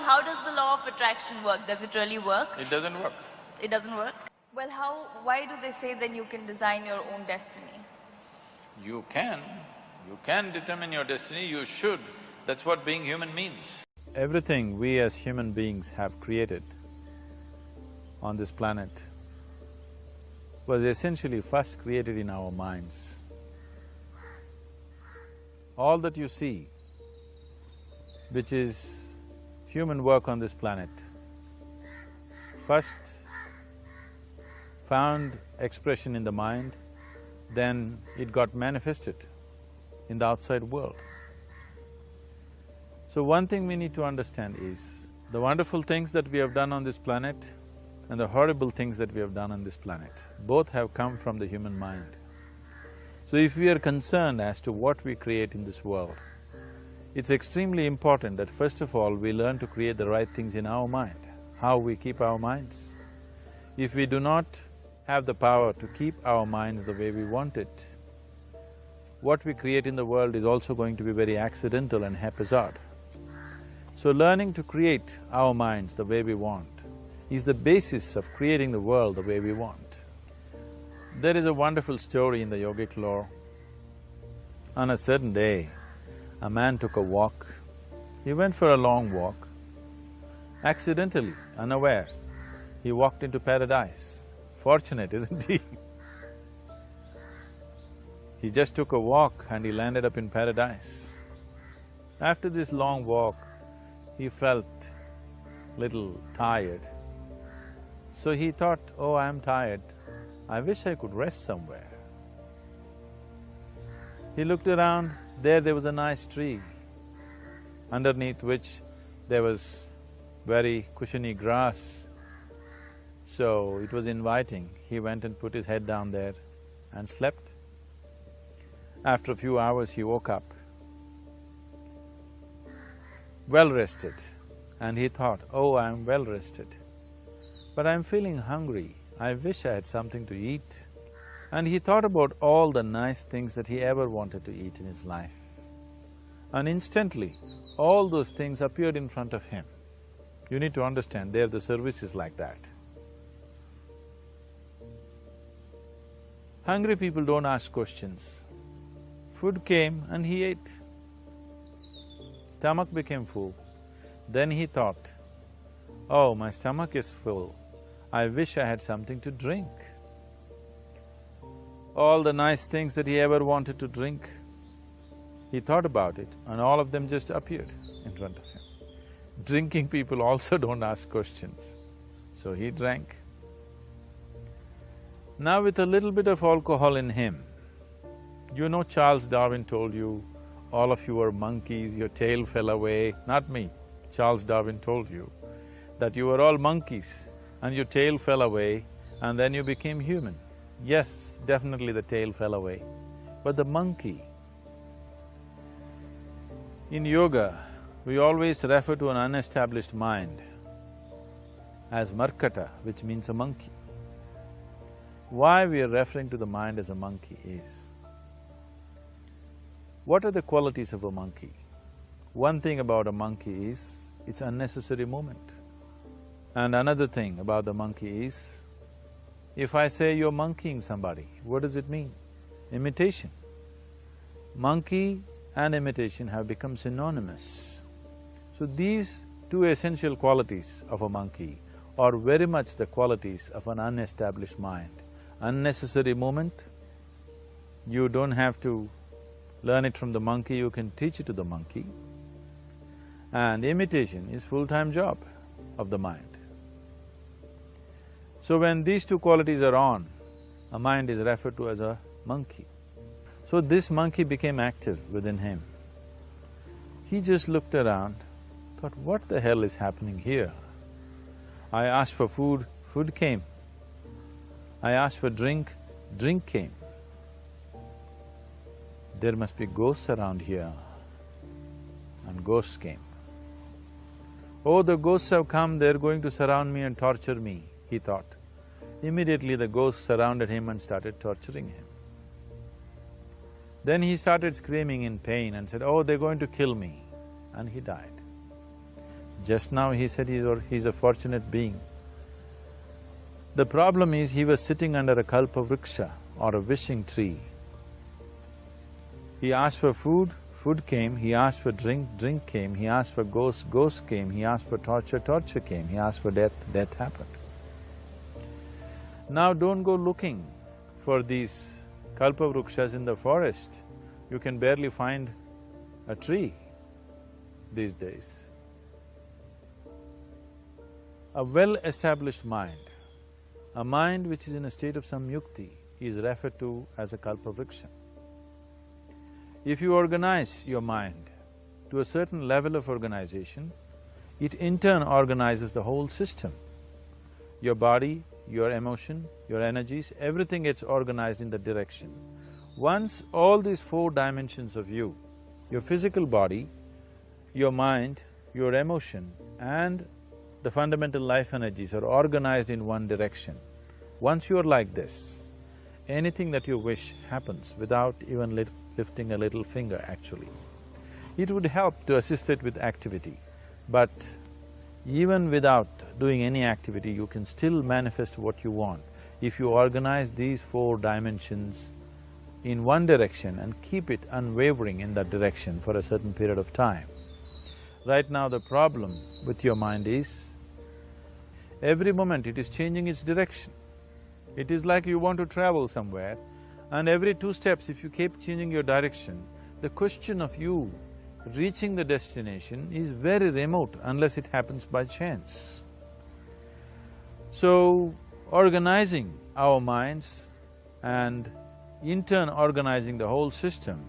How does the law of attraction work? Does it really work? It doesn't work. It doesn't work? Well, why do they say then you can design your own destiny? You can determine your destiny, you should. That's what being human means. Everything we as human beings have created on this planet was essentially first created in our minds. All that you see, which is human work on this planet, first found expression in the mind, then it got manifested in the outside world. So one thing we need to understand is, the wonderful things that we have done on this planet and the horrible things that we have done on this planet, both have come from the human mind. So if we are concerned as to what we create in this world, it's extremely important that first of all we learn to create the right things in our mind, how we keep our minds. If we do not have the power to keep our minds the way we want it, what we create in the world is also going to be very accidental and haphazard. So learning to create our minds the way we want is the basis of creating the world the way we want. There is a wonderful story in the yogic lore. On a certain day, a man took a walk. He went for a long walk. Accidentally, unawares, he walked into paradise. Fortunate, isn't he? He just took a walk and he landed up in paradise. After this long walk, he felt little tired. So he thought, oh, I'm tired, I wish I could rest somewhere. He looked around, there was a nice tree, underneath which there was very cushiony grass. So it was inviting. He went and put his head down there and slept. After a few hours, he woke up, well-rested, and he thought, oh, I'm well-rested, but I'm feeling hungry, I wish I had something to eat. And he thought about all the nice things that he ever wanted to eat in his life. And instantly, all those things appeared in front of him. You need to understand, there the service is like that. Hungry people don't ask questions. Food came and he ate. Stomach became full. Then he thought, oh, my stomach is full, I wish I had something to drink. All the nice things that he ever wanted to drink, he thought about it and all of them just appeared in front of him. Drinking people also don't ask questions, so he drank. Now with a little bit of alcohol in him, you know Charles Darwin told you, all of you are monkeys, your tail fell away. Not me, Charles Darwin told you that you were all monkeys and your tail fell away and then you became human. Yes, definitely the tail fell away, but the monkey… In yoga, we always refer to an unestablished mind as Markata, which means a monkey. Why we are referring to the mind as a monkey is, what are the qualities of a monkey? One thing about a monkey is, it's unnecessary movement. And another thing about the monkey is, if I say you're monkeying somebody, what does it mean? Imitation. Monkey and imitation have become synonymous. So these two essential qualities of a monkey are very much the qualities of an unestablished mind. Unnecessary movement, you don't have to learn it from the monkey, you can teach it to the monkey. And imitation is full-time job of the mind. So when these two qualities are on, a mind is referred to as a monkey. So this monkey became active within him. He just looked around, thought, what the hell is happening here? I asked for food, food came. I asked for drink, drink came. There must be ghosts around here, and ghosts came. Oh, the ghosts have come, they're going to surround me and torture me, he thought. Immediately the ghosts surrounded him and started torturing him. Then he started screaming in pain and said, oh, they're going to kill me, and he died. Just now he said he's a fortunate being. The problem is he was sitting under a kalpavriksha or a wishing tree. He asked for food, food came, he asked for drink, drink came, he asked for ghost, ghost came, he asked for torture, torture came, he asked for death, death happened. Now don't go looking for these kalpavrukshas in the forest. You can barely find a tree these days. A well-established mind, a mind which is in a state of samyukti, is referred to as a kalpavriksha. If you organize your mind to a certain level of organization, it in turn organizes the whole system. Your body, your emotion, your energies, everything gets organized in that direction. Once all these four dimensions of you, your physical body, your mind, your emotion and the fundamental life energies are organized in one direction. Once you're like this, anything that you wish happens without even lifting a little finger actually. It would help to assist it with activity, but even without doing any activity, you can still manifest what you want if you organize these four dimensions in one direction and keep it unwavering in that direction for a certain period of time. Right now the problem with your mind is, every moment it is changing its direction. It is like you want to travel somewhere and every 2 steps if you keep changing your direction, the question of you reaching the destination is very remote unless it happens by chance. So, organizing our minds and in turn organizing the whole system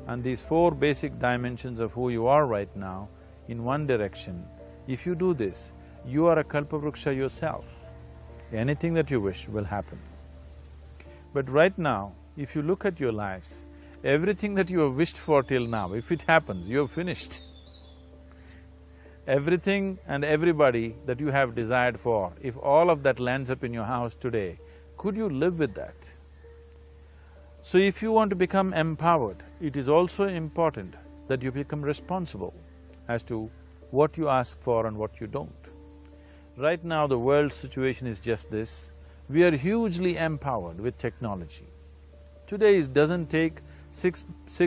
and these 4 basic dimensions of who you are right now in one direction, if you do this, you are a kalpavruksha yourself. Anything that you wish will happen. But right now, if you look at your lives, everything that you have wished for till now, if it happens, you have finished. Everything and everybody that you have desired for, if all of that lands up in your house today, could you live with that? So if you want to become empowered, it is also important that you become responsible as to what you ask for and what you don't. Right now the world situation is just this, we are hugely empowered with technology. Today it doesn't take six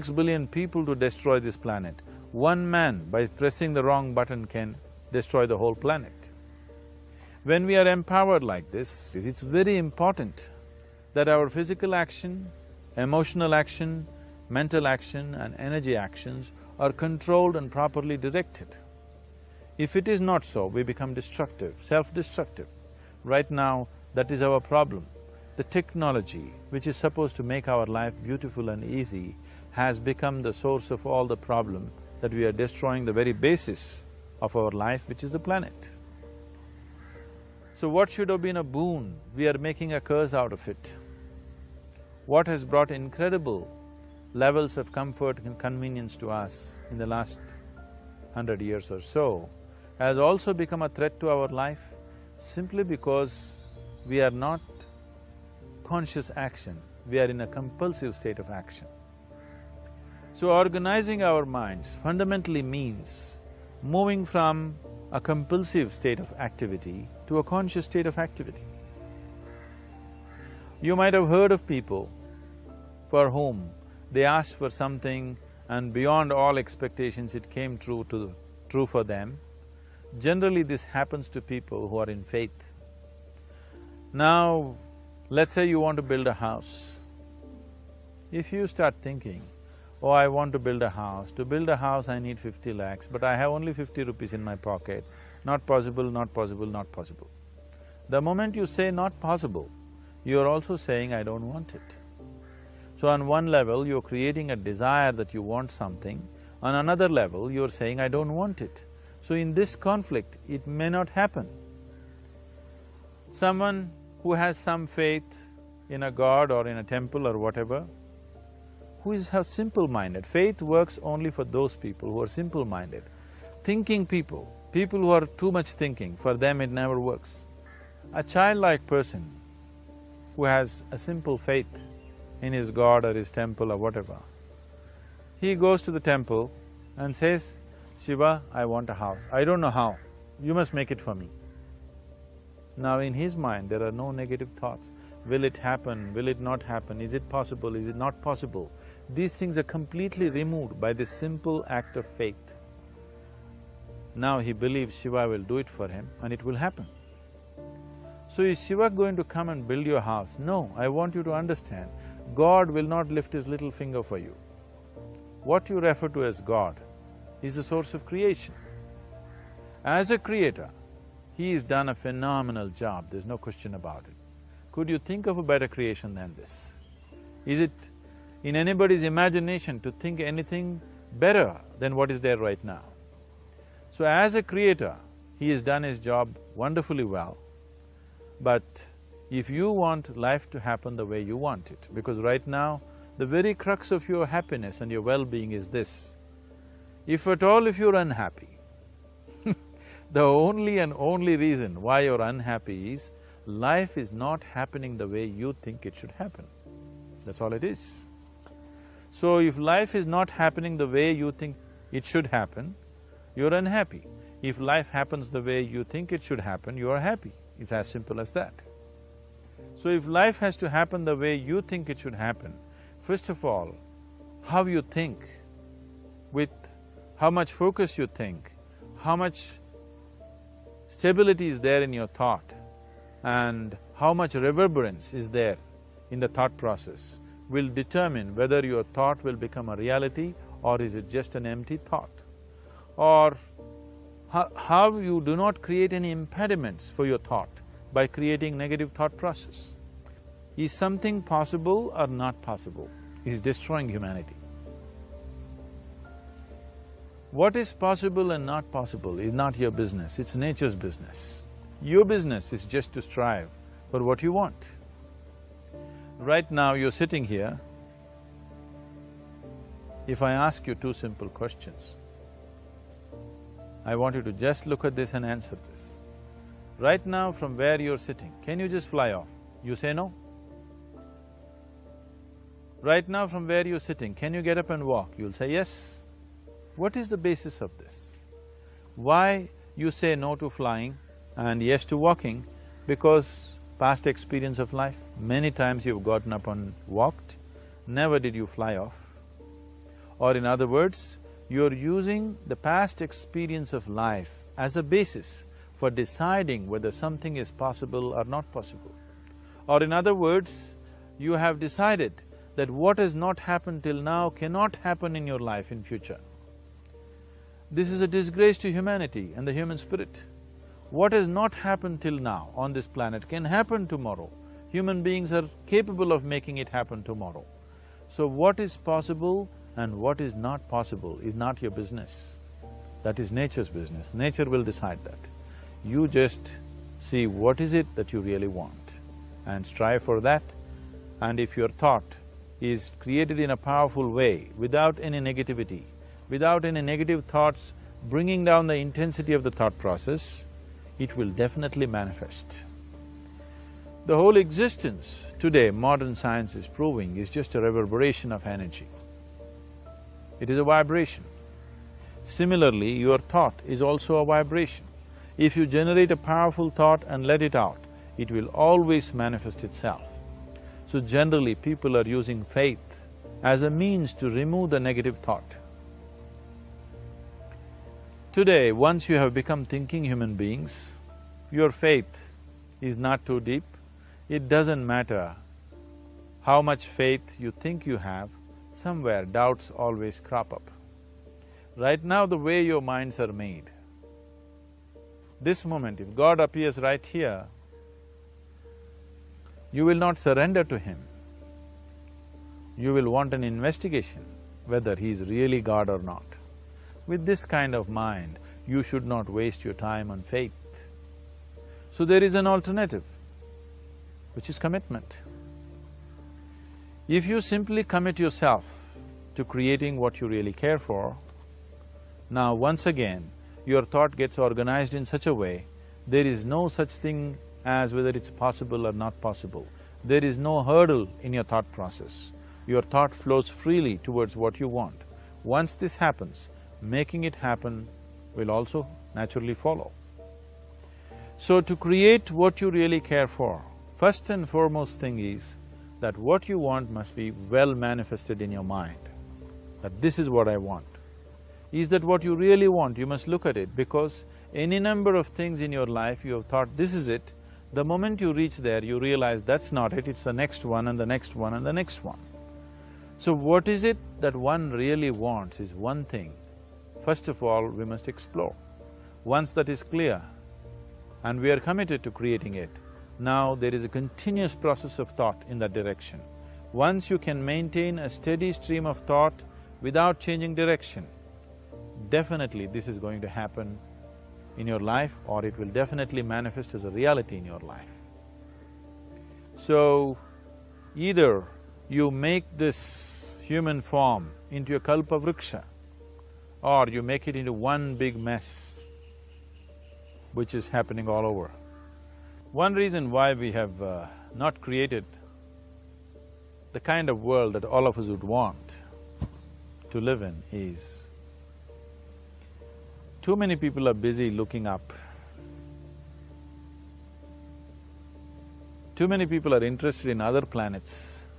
billion people to destroy this planet. One man by pressing the wrong button can destroy the whole planet. When we are empowered like this, it's very important that our physical action, emotional action, mental action and energy actions are controlled and properly directed. If it is not so, we become destructive, self-destructive. Right now, that is our problem. The technology, which is supposed to make our life beautiful and easy, has become the source of all the problem that we are destroying the very basis of our life, which is the planet. So what should have been a boon, we are making a curse out of it. What has brought incredible levels of comfort and convenience to us in the last 100 years or so has also become a threat to our life simply because we are not conscious action, we are in a compulsive state of action. So organizing our minds fundamentally means moving from a compulsive state of activity to a conscious state of activity. You might have heard of people for whom they asked for something and beyond all expectations it came true for them. Generally this happens to people who are in faith. Now, let's say you want to build a house. If you start thinking, oh, I want to build a house, to build a house I need 50 lakhs, but I have only 50 rupees in my pocket, not possible, not possible, not possible. The moment you say not possible, you are also saying, I don't want it. So on one level, you're creating a desire that you want something, on another level, you're saying, I don't want it. So in this conflict, it may not happen. Someone who has some faith in a god or in a temple or whatever, who is simple-minded, faith works only for those people who are simple-minded. Thinking people, people who are too much thinking, for them it never works. A childlike person who has a simple faith in his god or his temple or whatever, he goes to the temple and says, Shiva, I want a house. I don't know how. You must make it for me. Now in his mind, there are no negative thoughts. Will it happen? Will it not happen? Is it possible? Is it not possible? These things are completely removed by this simple act of faith. Now he believes Shiva will do it for him and it will happen. So is Shiva going to come and build your house? No, I want you to understand, God will not lift his little finger for you. What you refer to as God is the source of creation. As a creator, he has done a phenomenal job, there's no question about it. Could you think of a better creation than this? Is it in anybody's imagination to think anything better than what is there right now? So as a creator, he has done his job wonderfully well. But if you want life to happen the way you want it, because right now, the very crux of your happiness and your well-being is this. If at all if you're unhappy, the only and only reason why you're unhappy is life is not happening the way you think it should happen. That's all it is. So if life is not happening the way you think it should happen, you're unhappy. If life happens the way you think it should happen, you are happy. It's as simple as that. So if life has to happen the way you think it should happen, first of all, how you think, with how much focus you think, how much stability is there in your thought, and how much reverberance is there in the thought process will determine whether your thought will become a reality or is it just an empty thought. Or how you do not create any impediments for your thought by creating negative thought process. Is something possible or not possible? Is destroying humanity. What is possible and not possible is not your business, it's nature's business. Your business is just to strive for what you want. Right now you're sitting here, if I ask you two simple questions, I want you to just look at this and answer this. Right now from where you're sitting, can you just fly off? You say no. Right now from where you're sitting, can you get up and walk? You'll say yes. What is the basis of this? Why you say no to flying and yes to walking? Because past experience of life, many times you've gotten up and walked, never did you fly off. Or in other words, you're using the past experience of life as a basis for deciding whether something is possible or not possible. Or in other words, you have decided that what has not happened till now cannot happen in your life in future. This is a disgrace to humanity and the human spirit. What has not happened till now on this planet can happen tomorrow. Human beings are capable of making it happen tomorrow. So what is possible and what is not possible is not your business. That is nature's business. Nature will decide that. You just see what is it that you really want and strive for that. And if your thought is created in a powerful way, without any negativity, without any negative thoughts bringing down the intensity of the thought process, it will definitely manifest. The whole existence today, modern science is proving, is just a reverberation of energy. It is a vibration. Similarly, your thought is also a vibration. If you generate a powerful thought and let it out, it will always manifest itself. So generally, people are using faith as a means to remove the negative thought. Today, once you have become thinking human beings, your faith is not too deep. It doesn't matter how much faith you think you have, somewhere doubts always crop up. Right now, the way your minds are made, this moment, if God appears right here, you will not surrender to Him. You will want an investigation whether He is really God or not. With this kind of mind, you should not waste your time on faith. So there is an alternative, which is commitment. If you simply commit yourself to creating what you really care for, now once again, your thought gets organized in such a way, there is no such thing as whether it's possible or not possible. There is no hurdle in your thought process. Your thought flows freely towards what you want. Once this happens, making it happen will also naturally follow. So to create what you really care for, first and foremost thing is that what you want must be well manifested in your mind, that this is what I want. Is that what you really want? You must look at it, because any number of things in your life you have thought, this is it. The moment you reach there, you realize that's not it, it's the next one and the next one and the next one. So what is it that one really wants is one thing. First of all, we must explore. Once that is clear and we are committed to creating it, now there is a continuous process of thought in that direction. Once you can maintain a steady stream of thought without changing direction, definitely this is going to happen in your life, or it will definitely manifest as a reality in your life. So, either you make this human form into a kalpa vriksha, or you make it into one big mess, which is happening all over. One reason why we have not created the kind of world that all of us would want to live in is, too many people are busy looking up. Too many people are interested in other planets.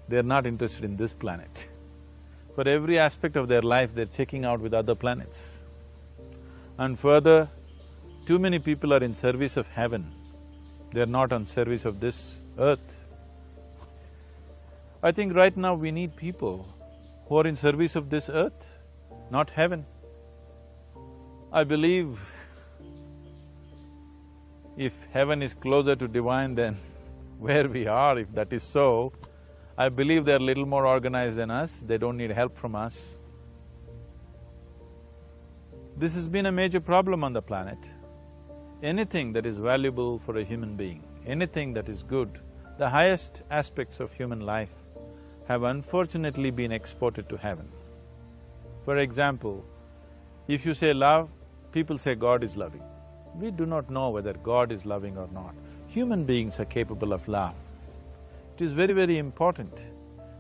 They're not interested in this planet. For every aspect of their life, they're checking out with other planets. And further, too many people are in service of heaven. They're not on service of this earth. I think right now we need people who are in service of this earth, not heaven. I believe if heaven is closer to divine than where we are, if that is so, I believe they're little more organized than us, they don't need help from us. This has been a major problem on the planet. Anything that is valuable for a human being, anything that is good, the highest aspects of human life have unfortunately been exported to heaven. For example, if you say love, people say God is loving. We do not know whether God is loving or not. Human beings are capable of love. It is very, very important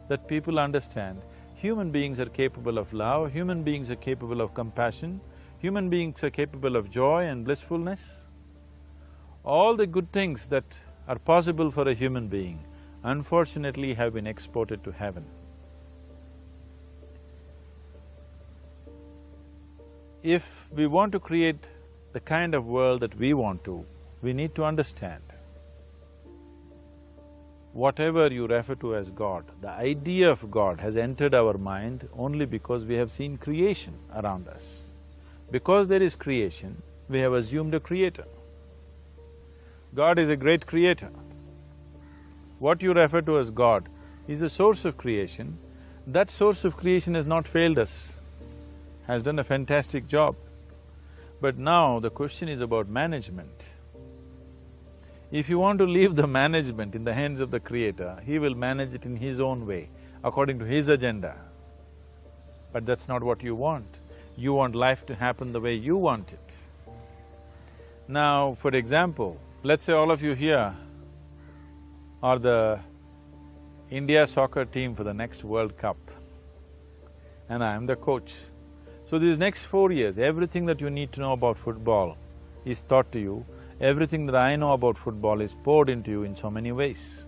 that people understand human beings are capable of love, human beings are capable of compassion, human beings are capable of joy and blissfulness. All the good things that are possible for a human being, unfortunately have been exported to heaven. If we want to create the kind of world that we want to, we need to understand whatever you refer to as God, the idea of God has entered our mind only because we have seen creation around us. Because there is creation, we have assumed a creator. God is a great creator. What you refer to as God is a source of creation. That source of creation has not failed us, has done a fantastic job. But now the question is about management. If you want to leave the management in the hands of the Creator, He will manage it in His own way, according to His agenda. But that's not what you want. You want life to happen the way you want it. Now, for example, let's say all of you here are the India soccer team for the next World Cup, and I am the coach. So these next 4 years, everything that you need to know about football is taught to you, everything that I know about football is poured into you in so many ways.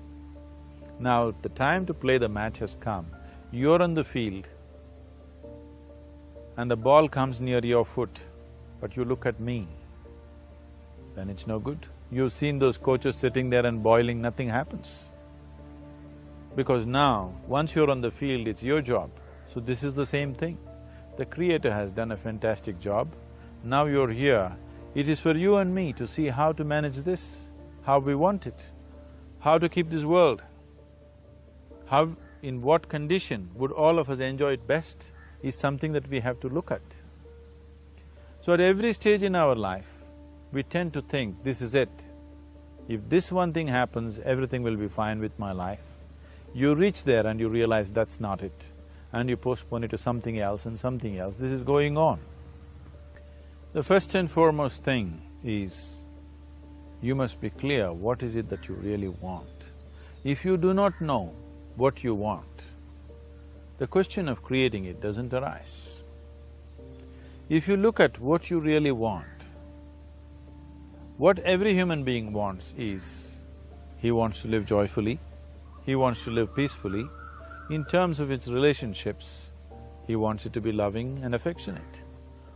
Now, the time to play the match has come. You're on the field and the ball comes near your foot, but you look at me, then it's no good. You've seen those coaches sitting there and boiling, nothing happens. Because now, once you're on the field, it's your job. So this is the same thing. The Creator has done a fantastic job. Now you're here, it is for you and me to see how to manage this, how we want it, how to keep this world, how… in what condition would all of us enjoy it best is something that we have to look at. So at every stage in our life, we tend to think, this is it. If this one thing happens, everything will be fine with my life. You reach there and you realize that's not it, and you postpone it to something else and something else. This is going on. The first and foremost thing is, you must be clear what is it that you really want. If you do not know what you want, the question of creating it doesn't arise. If you look at what you really want, what every human being wants is, he wants to live joyfully, he wants to live peacefully. In terms of its relationships, he wants it to be loving and affectionate.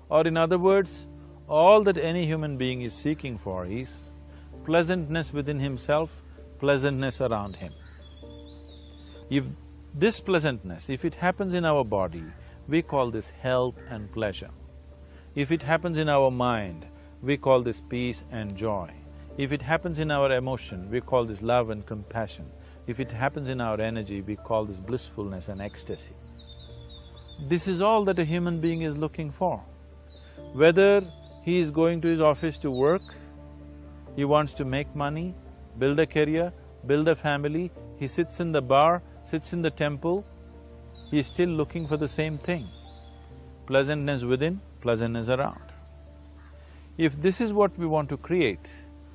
Or in other words, all that any human being is seeking for is pleasantness within himself, pleasantness around him. If this pleasantness, if it happens in our body, we call this health and pleasure. If it happens in our mind, we call this peace and joy. If it happens in our emotion, we call this love and compassion. If it happens in our energy, we call this blissfulness and ecstasy. This is all that a human being is looking for. Whether he is going to his office to work, he wants to make money, build a career, build a family, he sits in the bar, sits in the temple, he is still looking for the same thing. Pleasantness within, pleasantness around. If this is what we want to create,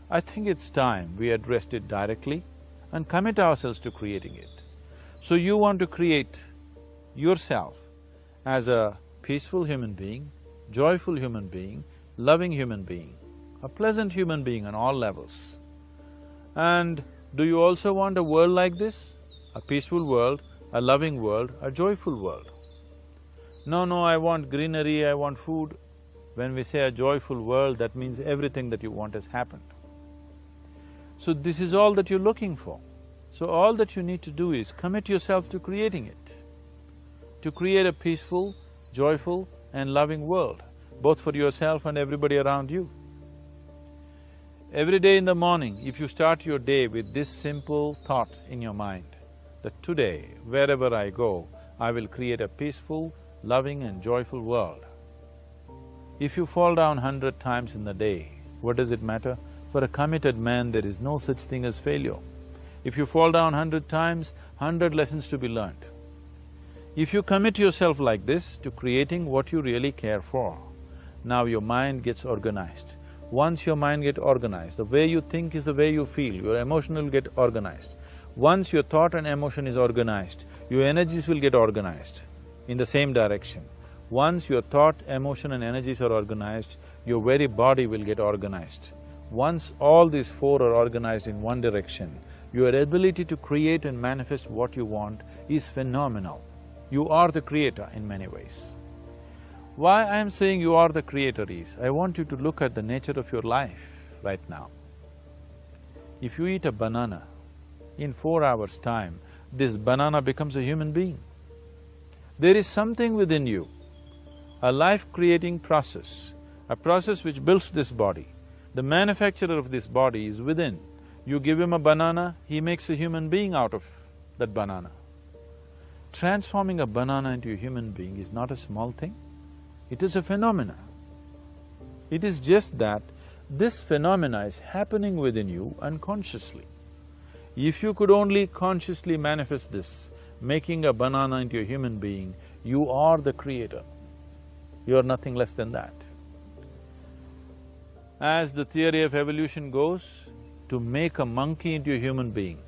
I think it's time we addressed it directly and commit ourselves to creating it. So you want to create yourself as a peaceful human being, joyful human being, loving human being, a pleasant human being on all levels. And do you also want a world like this? A peaceful world, a loving world, a joyful world? No, I want greenery, I want food. When we say a joyful world, that means everything that you want has happened. So this is all that you're looking for. So all that you need to do is commit yourself to creating it, to create a peaceful, joyful and loving world, both for yourself and everybody around you. Every day in the morning, if you start your day with this simple thought in your mind, that today, wherever I go, I will create a peaceful, loving and joyful world. If you fall down 100 times in the day, what does it matter? For a committed man, there is no such thing as failure. If you fall down 100 times, 100 lessons to be learnt. If you commit yourself like this to creating what you really care for, now your mind gets organized. Once your mind gets organized, the way you think is the way you feel, your emotion will get organized. Once your thought and emotion is organized, your energies will get organized in the same direction. Once your thought, emotion and energies are organized, your very body will get organized. Once all these four are organized in one direction, your ability to create and manifest what you want is phenomenal. You are the creator in many ways. Why I am saying you are the creator is, I want you to look at the nature of your life right now. If you eat a banana, in 4 hours' time, this banana becomes a human being. There is something within you, a life-creating process, a process which builds this body. The manufacturer of this body is within. You give him a banana, he makes a human being out of that banana. Transforming a banana into a human being is not a small thing, it is a phenomena. It is just that this phenomena is happening within you unconsciously. If you could only consciously manifest this, making a banana into a human being, you are the creator. You are nothing less than that. As the theory of evolution goes, to make a monkey into a human being,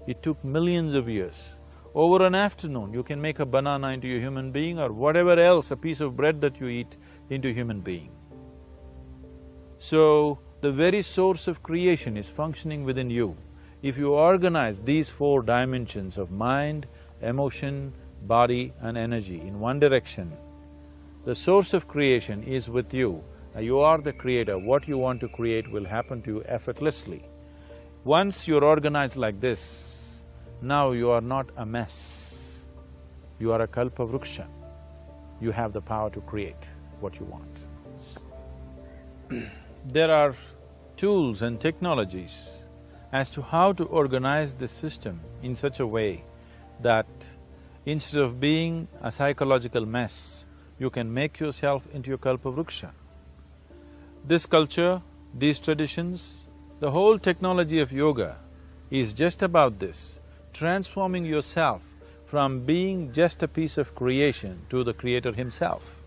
it took millions of years. Over an afternoon, you can make a banana into a human being or whatever else, a piece of bread that you eat, into a human being. So, the very source of creation is functioning within you. If you organize these 4 dimensions of mind, emotion, body and energy in one direction, the source of creation is with you. You are the creator, what you want to create will happen to you effortlessly. Once you're organized like this, now you are not a mess, you are a kalpavruksha. You have the power to create what you want. There are tools and technologies as to how to organize this system in such a way that instead of being a psychological mess, you can make yourself into a kalpavruksha. This culture, these traditions, the whole technology of yoga is just about this, transforming yourself from being just a piece of creation to the creator himself.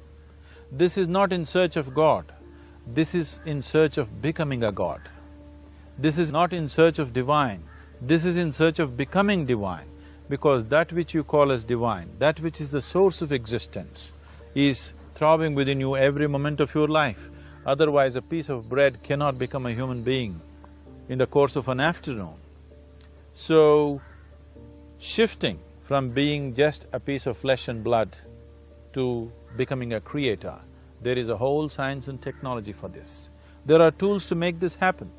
This is not in search of God, this is in search of becoming a God. This is not in search of divine, this is in search of becoming divine, because that which you call as divine, that which is the source of existence, is throbbing within you every moment of your life. Otherwise, a piece of bread cannot become a human being in the course of an afternoon. So, shifting from being just a piece of flesh and blood to becoming a creator, there is a whole science and technology for this. There are tools to make this happen.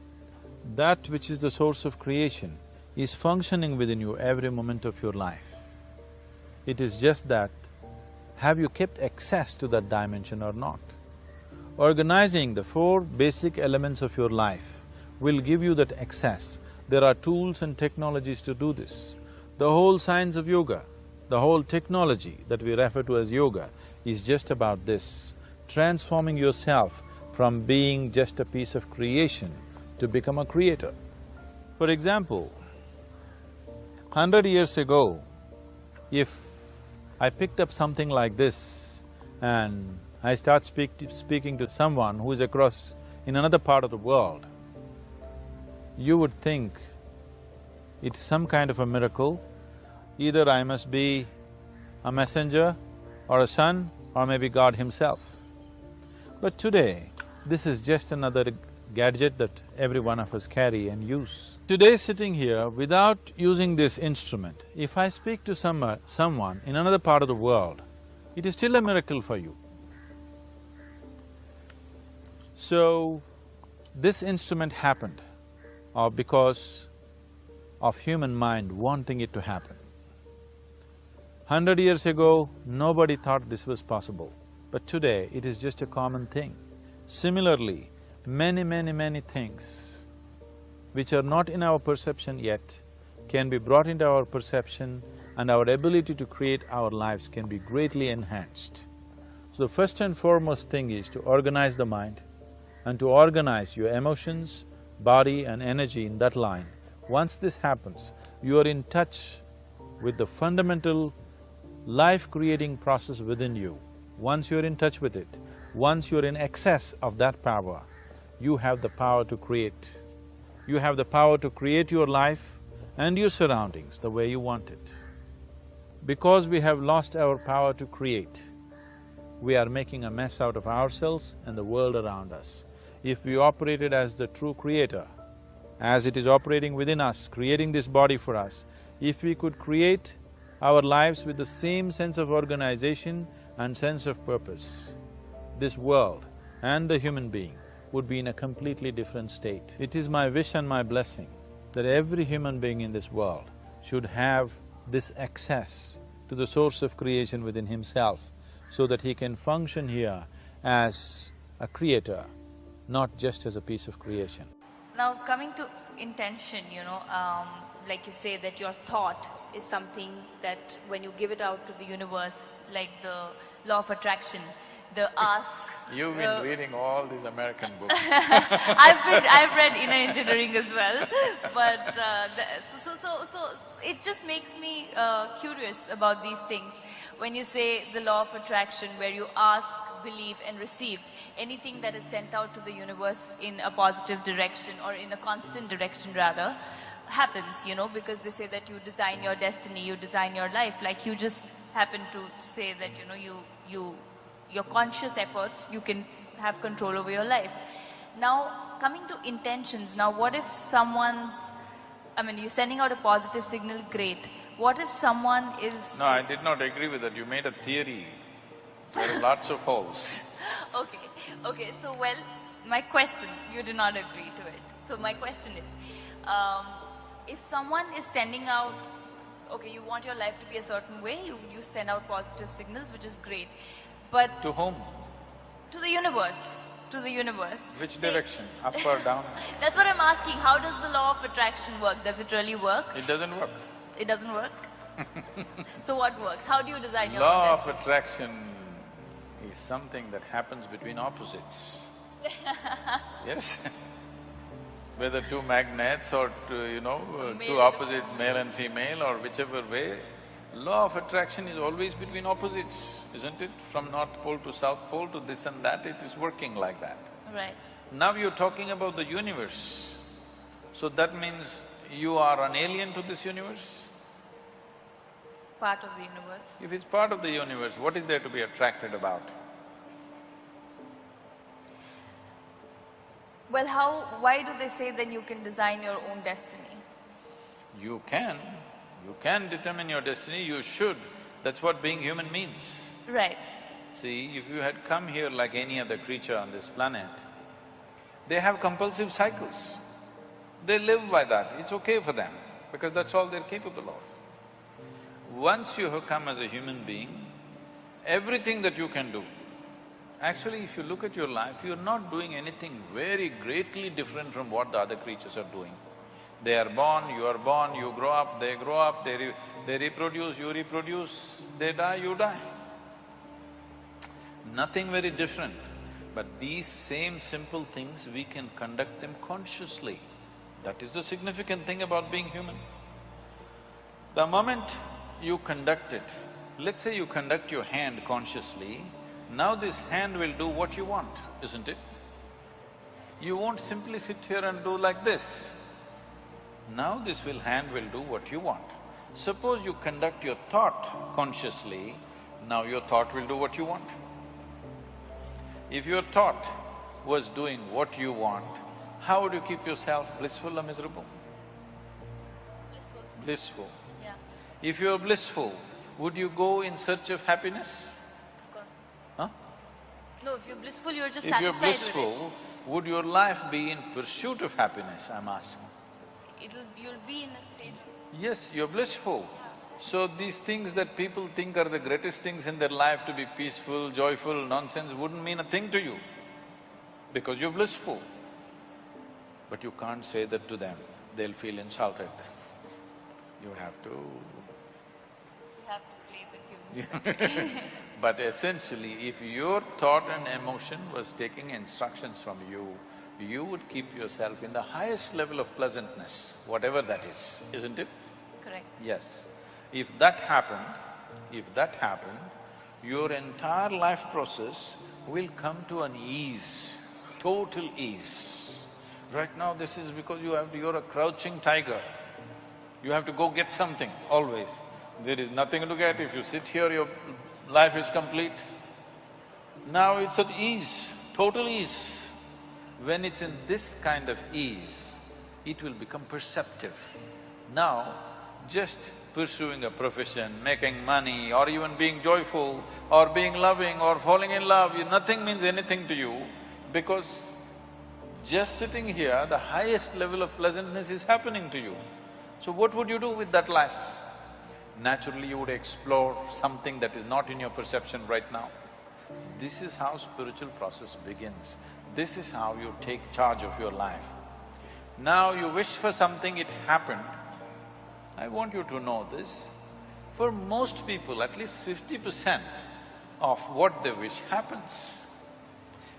That which is the source of creation is functioning within you every moment of your life. It is just that, have you kept access to that dimension or not? Organizing the four basic elements of your life will give you that access. There are tools and technologies to do this. The whole science of yoga, the whole technology that we refer to as yoga is just about this, transforming yourself from being just a piece of creation to become a creator. For example, 100 years ago, if I picked up something like this and I start speaking to someone who is across in another part of the world, you would think it's some kind of a miracle. Either I must be a messenger or a son or maybe God himself. But today, this is just another gadget that every one of us carry and use. Today sitting here, without using this instrument, if I speak to someone in another part of the world, it is still a miracle for you. So, this instrument happened because of human mind wanting it to happen. 100 years ago, nobody thought this was possible, but today it is just a common thing. Similarly, many things which are not in our perception yet can be brought into our perception and our ability to create our lives can be greatly enhanced. So the first and foremost thing is to organize the mind and to organize your emotions, body and energy in that line. Once this happens, you are in touch with the fundamental life-creating process within you. Once you're in touch with it, once you're in excess of that power, you have the power to create. You have the power to create your life and your surroundings the way you want it. Because we have lost our power to create, we are making a mess out of ourselves and the world around us. If we operated as the true creator, as it is operating within us, creating this body for us, if we could create our lives with the same sense of organization and sense of purpose, this world and the human being would be in a completely different state. It is my wish and my blessing that every human being in this world should have this access to the source of creation within himself so that he can function here as a creator, not just as a piece of creation. Now, coming to intention, like you say that your thought is something that when you give it out to the universe, like the law of attraction, the ask… You've been reading all these American books. I've read inner engineering as well, but so it just makes me curious about these things. When you say the law of attraction, where you ask, believe and receive, anything that is sent out to the universe in a positive direction or in a constant direction rather, happens, because they say that you design your destiny, you design your life, like you just happen to say that, your conscious efforts, you can have control over your life. Now, coming to intentions, now what if you're sending out a positive signal, great. What if someone is… No, I did not agree with that. You made a theory. There are lots of holes. Okay, so my question, you did not agree to it. So my question is, if someone is sending out, okay, you want your life to be a certain way, you send out positive signals, which is great, but… To whom? To the universe. To the universe. Which direction? Up or down? That's what I'm asking. How does the law of attraction work? Does it really work? It doesn't work. It doesn't work? So what works? How do you design your Law own of destiny? attraction is something that happens between opposites. Yes. Whether two magnets or two opposites, male and female or whichever way, law of attraction is always between opposites, isn't it? From North Pole to South Pole to this and that, it is working like that. Right. Now you're talking about the universe, so that means you are an alien to this universe? Part of the universe. If it's part of the universe, what is there to be attracted about? Well, why do they say then you can design your own destiny? You can determine your destiny, you should. That's what being human means. Right. See, if you had come here like any other creature on this planet, they have compulsive cycles. They live by that, it's okay for them, because that's all they're capable of. Once you have come as a human being, everything that you can do, actually if you look at your life, you're not doing anything very greatly different from what the other creatures are doing. They are born, you grow up, they they reproduce, you reproduce, they die, you die. Nothing very different. But these same simple things, we can conduct them consciously. That is the significant thing about being human. The moment you conduct it, let's say you conduct your hand consciously, now this hand will do what you want, isn't it? You won't simply sit here and do like this. Now this hand will do what you want. Suppose you conduct your thought consciously, now your thought will do what you want. If your thought was doing what you want, how would you keep yourself blissful or miserable? Blissful. Blissful. Yeah, If you're blissful, would you go in search of happiness? of course. Huh? No, if you're blissful, you're just If you're satisfied with it. blissful, would your life be in pursuit of happiness, I'm asking? You'll be in a state… Yes, you're blissful. So these things that people think are the greatest things in their life, to be peaceful, joyful, nonsense, wouldn't mean a thing to you, because you're blissful. But you can't say that to them, they'll feel insulted. You have to… You have to play the tunes. But essentially, if your thought and emotion was taking instructions from you, you would keep yourself in the highest level of pleasantness, whatever that is, isn't it? Correct. Yes. If that happened, your entire life process will come to an ease, total ease. Right now this is because you're a crouching tiger. You have to go get something, always. There is nothing to get. If you sit here, your life is complete. Now it's at ease, total ease. When it's in this kind of ease, it will become perceptive. Now, just pursuing a profession, making money, or even being joyful, or being loving, or falling in love, nothing means anything to you, because just sitting here, the highest level of pleasantness is happening to you. So what would you do with that life? Naturally, you would explore something that is not in your perception right now. This is how spiritual process begins. This is how you take charge of your life. Now you wish for something, it happened. I want you to know this, for most people, at least 50% of what they wish happens.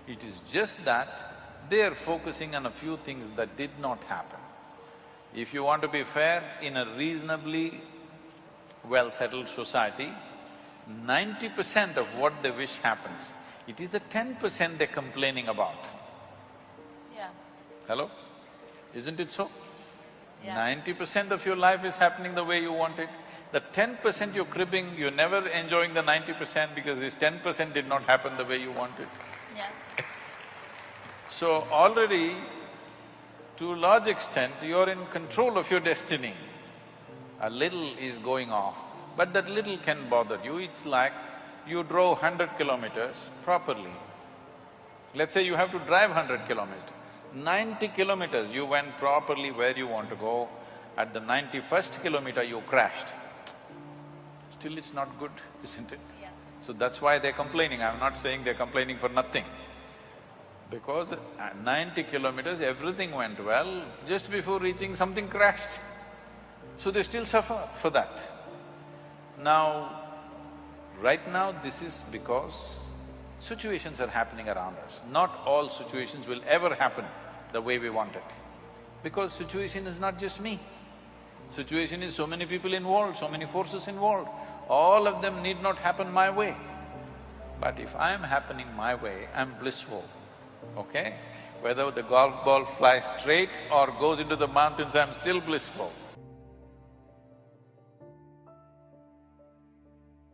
It is just that they are focusing on a few things that did not happen. If you want to be fair, in a reasonably well-settled society, 90% of what they wish happens. It is the 10% they're complaining about. Yeah. Hello? Isn't it so? Yeah. 90% of your life is happening the way you want it. The 10% you're cribbing, you're never enjoying the 90% because this 10% did not happen the way you want it. Yeah. So already, to a large extent, you're in control of your destiny. A little is going off, but that little can bother you. It's like you drove 100 kilometers properly. Let's say you have to drive 100 kilometers. 90 kilometers you went properly where you want to go. At the 91st kilometer you crashed. Still it's not good, isn't it? Yeah. So that's why they're complaining. I'm not saying they're complaining for nothing. Because at 90 kilometers everything went well, just before reaching something crashed. So they still suffer for that. Now, right now this is because situations are happening around us. Not all situations will ever happen the way we want it. Because situation is not just me. Situation is so many people involved, so many forces involved. All of them need not happen my way. But if I'm happening my way, I'm blissful, okay? Whether the golf ball flies straight or goes into the mountains, I'm still blissful.